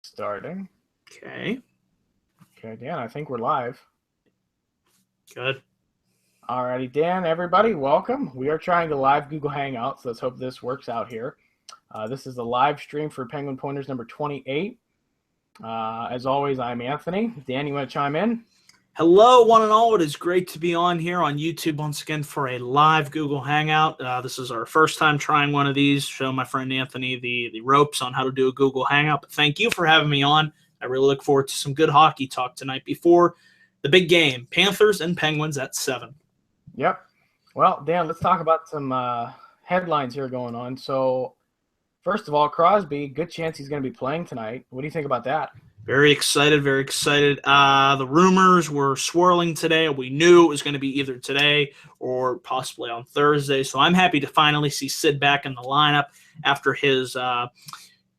Starting. Okay. Okay, Dan, I think we're live. Good. Alrighty, Dan, everybody, welcome. We are trying to live Google Hangouts. Let's hope this works out here. This is the live stream for Penguin Pointers number 28. As always, I'm Anthony. Dan, you want to chime in? Hello, one and all. It is great to be on here on YouTube once again for a live Google Hangout. This is our first time trying one of these. Show my friend Anthony the ropes on how to do a Google Hangout. But thank you for having me on. I really look forward to some good hockey talk tonight before the big game, Panthers and Penguins at 7. Yep. Well, Dan, let's talk about some headlines here going on. So, first of all, Crosby, good chance he's going to be playing tonight. What do you think about that? Very excited, very excited. The rumors were swirling today. We knew it was going to be either today or possibly on Thursday. So I'm happy to finally see Sid back in the lineup after his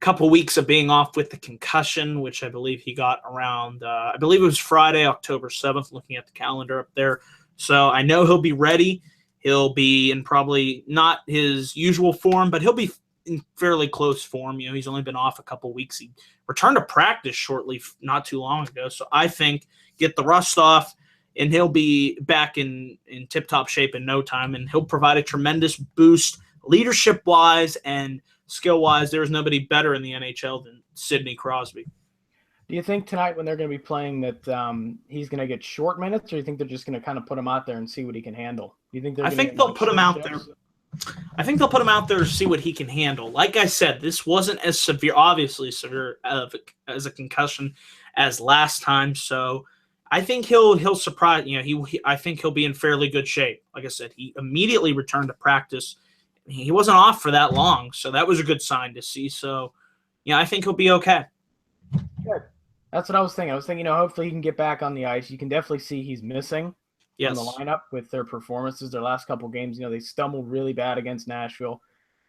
couple weeks of being off with the concussion, which I believe he got around, I believe it was Friday, October 7th, looking at the calendar up there. So I know he'll be ready. He'll be in probably not his usual form, but he'll be in fairly close form. You know, he's only been off a couple weeks. He returned to practice shortly, not too long ago. So I think get the rust off, and he'll be back in tip-top shape in no time, and he'll provide a tremendous boost leadership-wise and skill-wise. There's nobody better in the NHL than Sidney Crosby. Do you think tonight when they're going to be playing that he's going to get short minutes, or do you think they're just going to kind of put him out there and see what he can handle? Do you think I think they'll put him out there. I think they'll put him out there to see what he can handle. Like I said, this wasn't as severe, obviously severe as a concussion as last time. So I think he'll surprise. You know, I think he'll be in fairly good shape. Like I said, he immediately returned to practice. He wasn't off for that long, so that was a good sign to see. So, yeah, I think he'll be okay. Good. That's what I was thinking. I was thinking, hopefully he can get back on the ice. You can definitely see he's missing. Yes. In the lineup with their performances, their last couple games. They stumbled really bad against Nashville.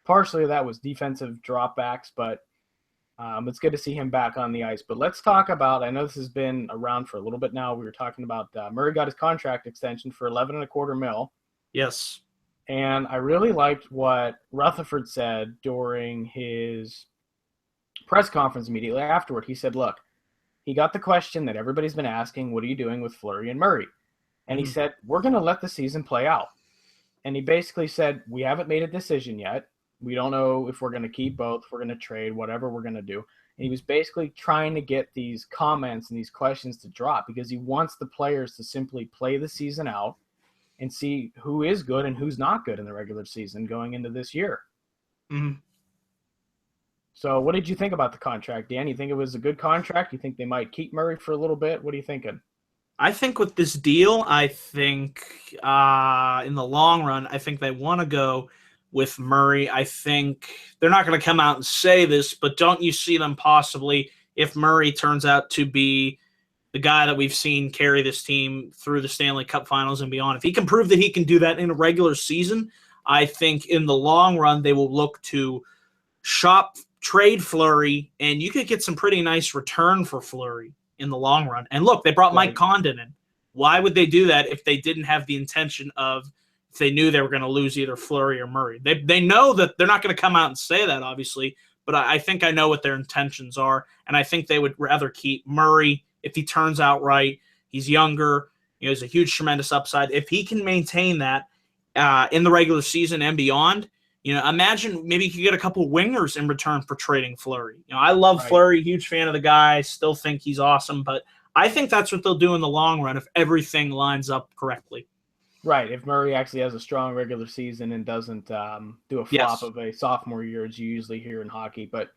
Partially that was defensive dropbacks, but it's good to see him back on the ice. But let's talk about, I know this has been around for a little bit now. We were talking about Murray got his contract extension for $11.25 million. Yes. And I really liked what Rutherford said during his press conference immediately afterward. He said, look, he got the question that everybody's been asking, what are you doing with Fleury and Murray? And he said, we're going to let the season play out. And he basically said, we haven't made a decision yet. We don't know if we're going to keep both, if we're going to trade, whatever we're going to do. And he was basically trying to get these comments and these questions to drop because he wants the players to simply play the season out and see who is good and who's not good in the regular season going into this year. Mm-hmm. So what did you think about the contract, Dan? You think it was a good contract? You think they might keep Murray for a little bit? What are you thinking? I think with this deal, I think in the long run, I think they want to go with Murray. I think they're not going to come out and say this, but don't you see them possibly, if Murray turns out to be the guy that we've seen carry this team through the Stanley Cup Finals and beyond, if he can prove that he can do that in a regular season, I think in the long run they will look to trade Fleury, and you could get some pretty nice return for Fleury in the long run. And look, they brought Mike Condon in. Why would they do that if they didn't have the intention of, if they knew they were going to lose either Fleury or Murray? They know that they're not going to come out and say that, obviously, but I think I know what their intentions are, and I think they would rather keep Murray if he turns out right. He's younger. He's a huge, tremendous upside. If he can maintain that in the regular season and beyond, imagine maybe you could get a couple wingers in return for trading Fleury. I love Fleury, huge fan of the guy, still think he's awesome, but I think that's what they'll do in the long run if everything lines up correctly. Right, if Murray actually has a strong regular season and doesn't do a flop of a sophomore year, as you usually hear in hockey. But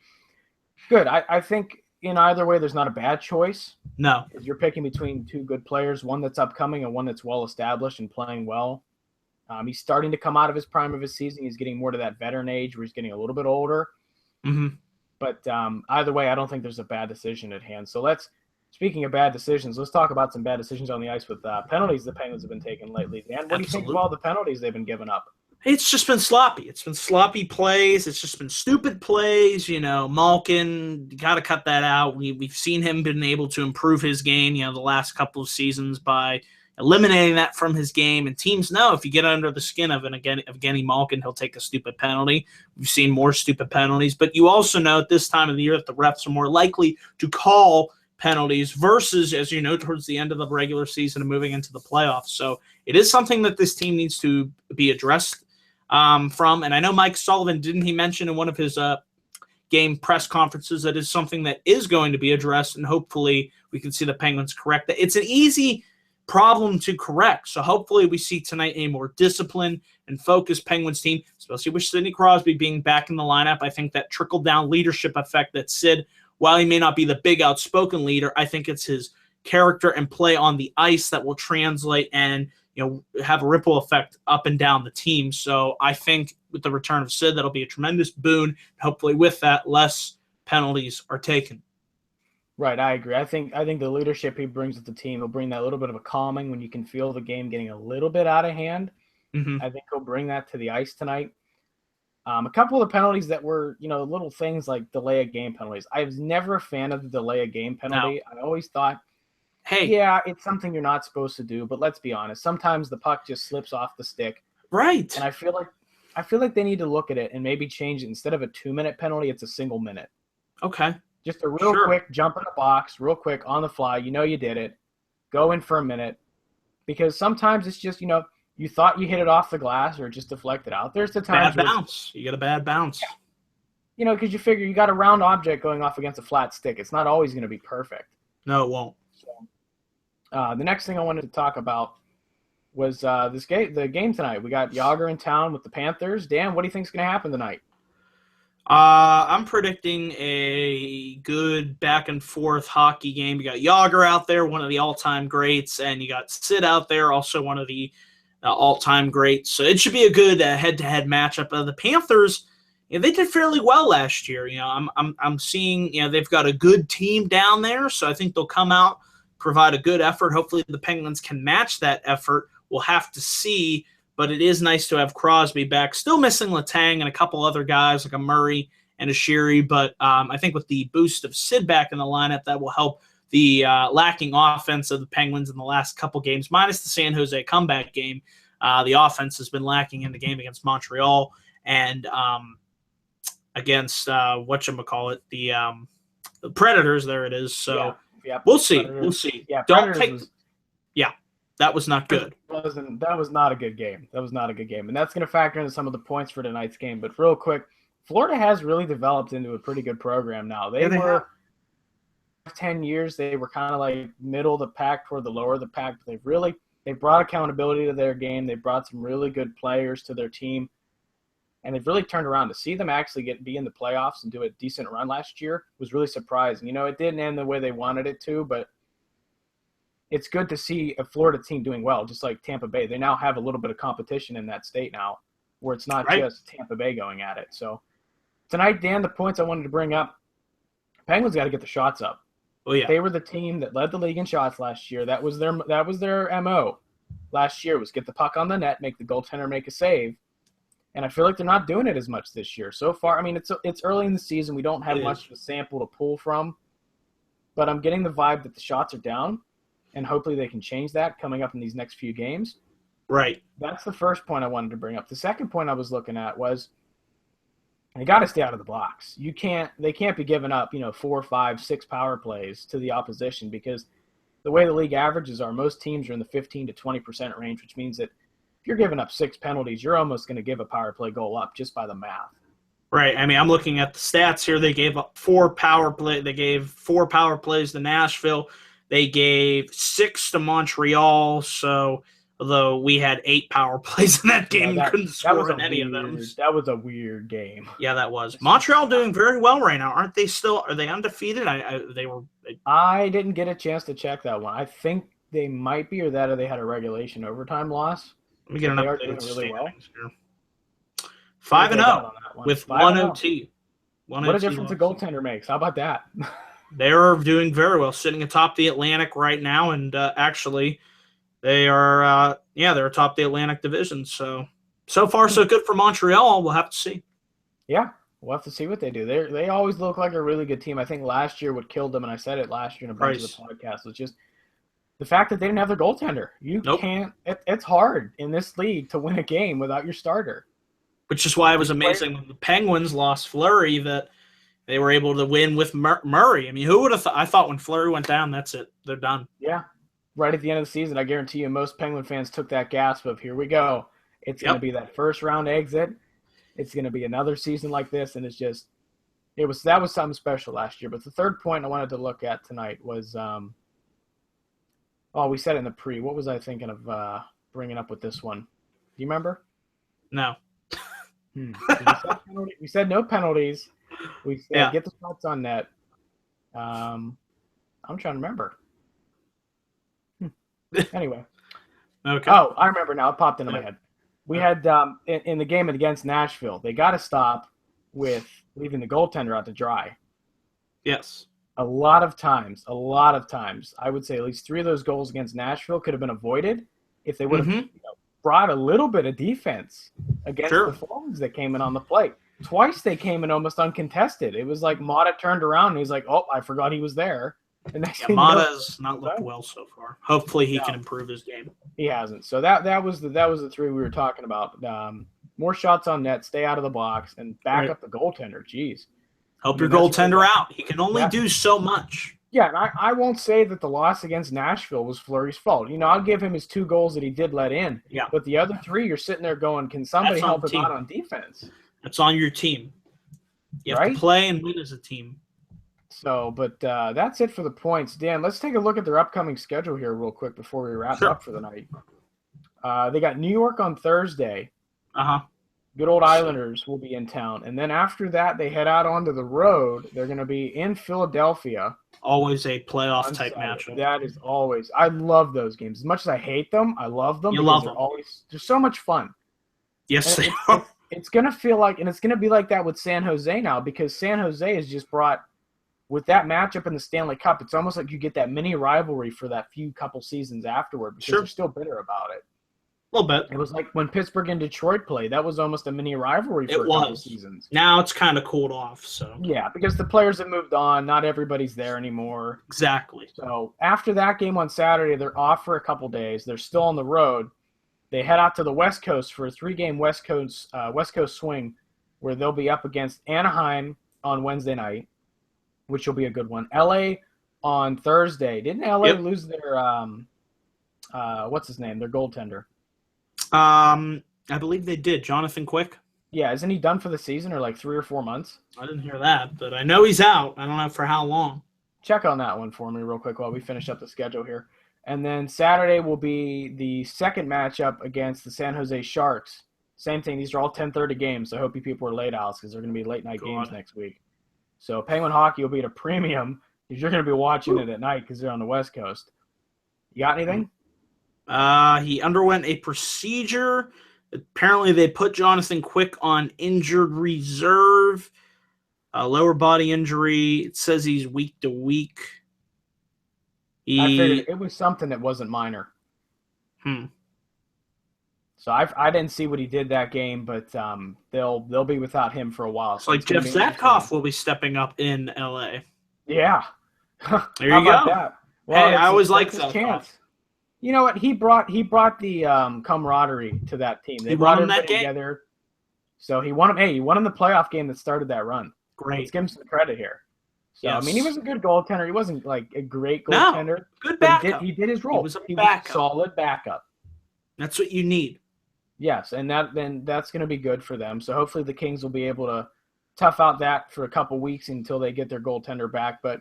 good, I think in either way there's not a bad choice. No. You're picking between two good players, one that's upcoming and one that's well-established and playing well. He's starting to come out of his prime of his season. He's getting more to that veteran age where he's getting a little bit older. Mm-hmm. But either way, I don't think there's a bad decision at hand. So speaking of bad decisions, let's talk about some bad decisions on the ice with penalties the Penguins have been taking lately. Dan, what do you think of all the penalties they've been giving up? It's just been sloppy. It's been sloppy plays. It's just been stupid plays. Malkin, got to cut that out. We've seen him been able to improve his game, the last couple of seasons by eliminating that from his game. And teams know if you get under the skin of Evgeny Malkin, he'll take a stupid penalty. We've seen more stupid penalties. But you also know at this time of the year that the refs are more likely to call penalties versus, as you know, towards the end of the regular season and moving into the playoffs. So it is something that this team needs to be addressed from. And I know Mike Sullivan, didn't he mention in one of his game press conferences that is something that is going to be addressed, and hopefully we can see the Penguins correct that. It's an easy problem to correct. So hopefully we see tonight a more disciplined and focused Penguins team, especially with Sidney Crosby being back in the lineup. I think that trickle-down leadership effect that Sid, while he may not be the big outspoken leader, I think it's his character and play on the ice that will translate and have a ripple effect up and down the team. So I think with the return of Sid, that'll be a tremendous boon. Hopefully with that, less penalties are taken. Right, I agree. I think the leadership he brings with the team will bring that little bit of a calming when you can feel the game getting a little bit out of hand. Mm-hmm. I think he'll bring that to the ice tonight. A couple of the penalties that were, little things like delay of game penalties. I was never a fan of the delay of game penalty. No. I always thought, hey, yeah, it's something you're not supposed to do, but let's be honest. Sometimes the puck just slips off the stick. Right. And I feel like they need to look at it and maybe change it. Instead of a 2-minute penalty, it's a single minute. Okay. Just a real quick jump in the box, real quick on the fly. You did it. Go in for a minute. Because sometimes it's just, you thought you hit it off the glass or just deflected out. There's the times bad bounce. You get a bad bounce. Yeah. Because you figure you got a round object going off against a flat stick. It's not always going to be perfect. No, it won't. So, the next thing I wanted to talk about was the game tonight. We got Yager in town with the Panthers. Dan, what do you think is going to happen tonight? I'm predicting a good back-and-forth hockey game. You got Yager out there, one of the all-time greats, and you got Sid out there, also one of the all-time greats. So it should be a good head-to-head matchup. The Panthers, they did fairly well last year. I'm seeing they've got a good team down there, so I think they'll come out, provide a good effort. Hopefully the Penguins can match that effort. We'll have to see. But it is nice to have Crosby back. Still missing Letang and a couple other guys like a Murray and a Sheary. But I think with the boost of Sid back in the lineup, that will help the lacking offense of the Penguins in the last couple games, minus the San Jose comeback game. The offense has been lacking in the game against Montreal and against whatchamacallit, the Predators. There it is. So we'll see. Predators. We'll see. Yeah, Don't take. That was not good. That was not a good game. And that's going to factor into some of the points for tonight's game. But real quick, Florida has really developed into a pretty good program now. They were 10 years. They were kind of like middle of the pack toward the lower of the pack. But they've brought accountability to their game. They brought some really good players to their team. And they've really turned around. To see them actually be in the playoffs and do a decent run last year was really surprising. It didn't end the way they wanted it to, but it's good to see a Florida team doing well, just like Tampa Bay. They now have a little bit of competition in that state now where it's not just Tampa Bay going at it. So tonight, Dan, the points I wanted to bring up, Penguins got to get the shots up. Oh, yeah. They were the team that led the league in shots last year. That was their MO last year, was get the puck on the net, make the goaltender make a save. And I feel like they're not doing it as much this year. So far, I mean, it's early in the season. We don't have much of a sample to pull from. But I'm getting the vibe that the shots are down. And hopefully they can change that coming up in these next few games. Right. That's the first point I wanted to bring up. The second point I was looking at was they got to stay out of the box. They can't be giving up 4, 5, 6 power plays to the opposition, because the way the league averages are, most teams are in the 15 to 20% range, which means that if you're giving up 6 penalties, you're almost going to give a power play goal up just by the math. Right. I mean, I'm looking at the stats here. They gave up 4 power plays. They gave 4 power plays to Nashville. They gave 6 to Montreal, so although we had 8 power plays in that game, couldn't score in any of them. That was a weird game. Yeah, that was. Montreal doing very well right now, aren't they? Are they undefeated? I didn't get a chance to check that one. I think they might be, or they had a regulation overtime loss. Let me get an update. They are doing really well. 5-0 with 1 OT. What a difference a goaltender makes. How about that? They're doing very well, sitting atop the Atlantic right now, and actually, they are they're atop the Atlantic division. So far so good for Montreal. We'll have to see. Yeah, we'll have to see what they do. They always look like a really good team. I think last year what killed them, and I said it last year in a bunch of the podcasts, was just the fact that they didn't have their goaltender. You Nope. can't. It's hard in this league to win a game without your starter. Which is why it was amazing when the Penguins lost Fleury that they were able to win with Murray. I mean, who would have thought? I thought when Fleury went down, that's it. They're done. Yeah. Right at the end of the season, I guarantee you most Penguin fans took that gasp of, here we go. It's going to be that first round exit. It's going to be another season like this. And it's just, that was something special last year. But the third point I wanted to look at tonight was, we said it in the pre. What was I thinking of bringing up with this one? Do you remember? No. We said no penalties. We said get the shots on net. I'm trying to remember. Anyway. Okay. Oh, I remember now. It popped into my head. We had in the game against Nashville, they got to stop with leaving the goaltender out to dry. Yes. A lot of times, I would say at least 3 of those goals against Nashville could have been avoided if they would have brought a little bit of defense against the forwards that came in on the plate. Twice they came in almost uncontested. It was like Mata turned around and he's like, "Oh, I forgot he was there." And Mata's not looked well so far. Hopefully he can improve his game. He hasn't. So that was the 3 we were talking about. More shots on net, stay out of the box, and back up the goaltender. Jeez. Help your goaltender out. He can only do so much. Yeah, and I won't say that the loss against Nashville was Fleury's fault. I'll give him his 2 goals that he did let in. Yeah. But the other 3, you're sitting there going, can somebody help him out on defense? That's on your team. You have to play and win as a team. So, but that's it for the points. Dan, let's take a look at their upcoming schedule here real quick before we wrap up for the night. They got New York on Thursday. Good old Islanders will be in town. And then after that, they head out onto the road. They're going to be in Philadelphia. Always a playoff-type matchup. That is always – I love those games. As much as I hate them, I love them. You love them. They're so much fun. Yes, they are. It's going to feel like – and it's going to be like that with San Jose now because San Jose has just brought – with that matchup in the Stanley Cup, it's almost like you get that mini rivalry for that couple seasons afterward because they're still bitter about it. A little bit. It was like when Pittsburgh and Detroit played. That was almost a mini rivalry for a couple seasons. Now it's kind of cooled off. So yeah, because the players have moved on. Not everybody's there anymore. Exactly. So after that game on Saturday, they're off for a couple days. They're still on the road. They head out to the West Coast for a 3-game West Coast swing where they'll be up against Anaheim on Wednesday night, which will be a good one. LA on Thursday. Didn't LA lose their what's his name? Their goaltender. I believe they did. Jonathan Quick. Yeah, isn't he done for the season or like 3 or 4 months? I didn't hear that, but I know he's out. I don't know for how long. Check on that one for me real quick while we finish up the schedule here. And then Saturday will be the second matchup against the San Jose Sharks. Same thing. These are all 10:30 games. So I hope you people are late owls because they're going to be late night games next week. So Penguin hockey will be at a premium because you're going to be watching it at night because they're on the West Coast. You got anything? He underwent a procedure. Apparently, they put Jonathan Quick on injured reserve. Lower body injury. It says he's week to week. I figured it was something that wasn't minor. So I didn't see what he did that game, but they'll be without him for a while. So like Jeff Zatkoff will be stepping up in LA. Yeah. There you go. That? Well, hey, I always like that. You know what? He brought the camaraderie to that team. They brought everybody together. So he won him. Hey, he won in the playoff game that started that run. Great. Let's give him some credit here. So I mean, he was a good goaltender. He wasn't like a great goaltender. No, good backup. He did his role. He was a solid backup. That's what you need. Yes, and that's going to be good for them. So hopefully the Kings will be able to tough out that for a couple weeks until they get their goaltender back. But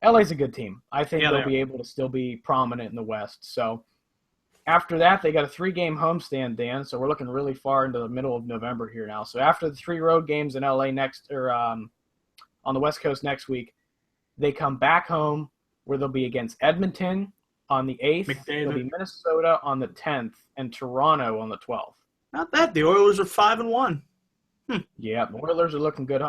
LA's a good team. I think they'll be able to still be prominent in the West. So after that, they got a 3-game homestand, Dan. So we're looking really far into the middle of November here now. So after the 3 road games in LA on the West Coast next week, they come back home where they'll be against Edmonton on the 8th. They'll be Minnesota on the 10th and Toronto on the 12th. Not bad. The Oilers are 5-1. Yeah, the Oilers are looking good.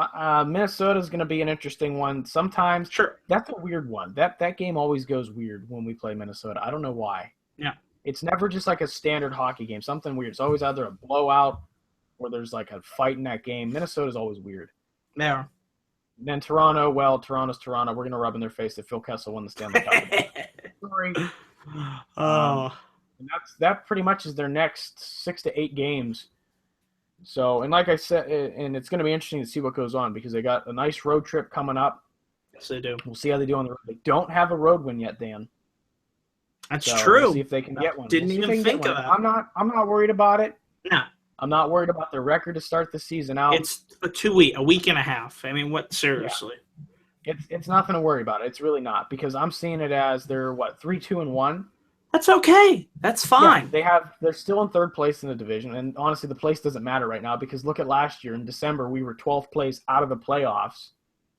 Minnesota's going to be an interesting one. Sometimes that's a weird one. That game always goes weird when we play Minnesota. I don't know why. Yeah. It's never just like a standard hockey game. Something weird. It's always either a blowout or there's like a fight in that game. Minnesota's always weird. They are. Then Toronto, Toronto's Toronto. We're going to rub in their face that Phil Kessel won the Stanley Cup. Sorry. Oh, And that pretty much is their next 6 to 8 games. So, and like I said, and it's going to be interesting to see what goes on because they got a nice road trip coming up. yes, they do. We'll see how they do on the road. They don't have a road win yet, Dan. That's So true. We'll see if they can get one. Didn't even think of that. I'm not worried about it. No. I'm not worried about their record to start the season out. It's a week and a half. I mean, what? Seriously. Yeah. It's nothing to worry about. It's really not because I'm seeing it as they're 3-2-1. That's okay. That's fine. Yeah, they're still in third place in the division, and honestly, the place doesn't matter right now because look at last year in December, we were 12th place out of the playoffs.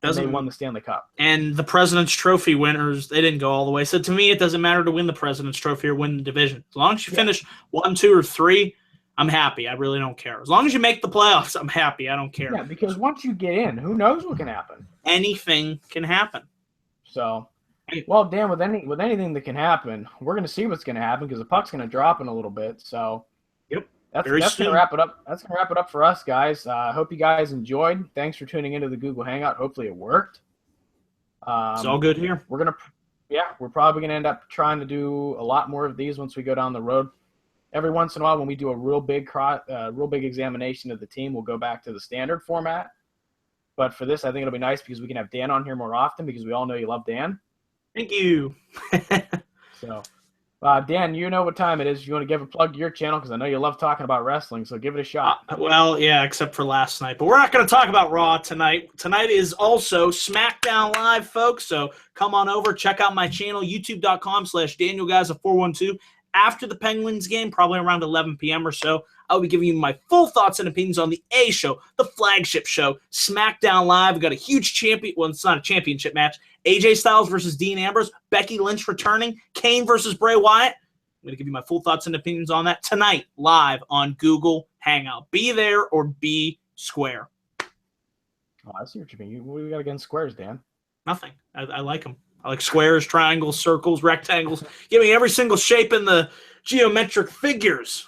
And they won the Stanley Cup. And the President's Trophy winners, they didn't go all the way. So to me, it doesn't matter to win the President's Trophy or win the division. As long as you finish 1, 2, or 3, I'm happy. I really don't care. As long as you make the playoffs, I'm happy. I don't care. Yeah, because once you get in, who knows what can happen? Anything can happen. So, well, Dan, with anything that can happen, we're going to see what's going to happen because the puck's going to drop in a little bit. So, yep. That's going to wrap it up. That's going to wrap it up for us, guys. I hope you guys enjoyed. Thanks for tuning into the Google Hangout. Hopefully it worked. It's all good here. We're probably going to end up trying to do a lot more of these once we go down the road. Every once in a while, when we do a real big examination of the team, we'll go back to the standard format. But for this, I think it'll be nice because we can have Dan on here more often because we all know you love Dan. Thank you. So. Dan, you know what time it is. You want to give a plug to your channel because I know you love talking about wrestling, so give it a shot. Well, yeah, except for last night. But we're not going to talk about Raw tonight. Tonight is also SmackDown Live, folks, so come on over. Check out my channel, youtube.com/DanielGuys412. After the Penguins game, probably around 11 p.m. or so, I'll be giving you my full thoughts and opinions on the A show, the flagship show, SmackDown Live. We've got a huge champion. Well, it's not a championship match. AJ Styles versus Dean Ambrose, Becky Lynch returning, Kane versus Bray Wyatt. I'm going to give you my full thoughts and opinions on that tonight, live on Google Hangout. Be there or be square. Oh, I see what you mean. What do we got against squares, Dan? Nothing. I like them. I like squares, triangles, circles, rectangles. Give me every single shape in the geometric figures.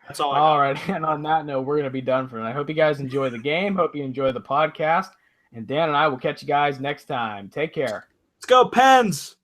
That's all I got. All right, and on that note, we're going to be done for tonight. I hope you guys enjoy the game. Hope you enjoy the podcast. And Dan and I will catch you guys next time. Take care. Let's go, Pens!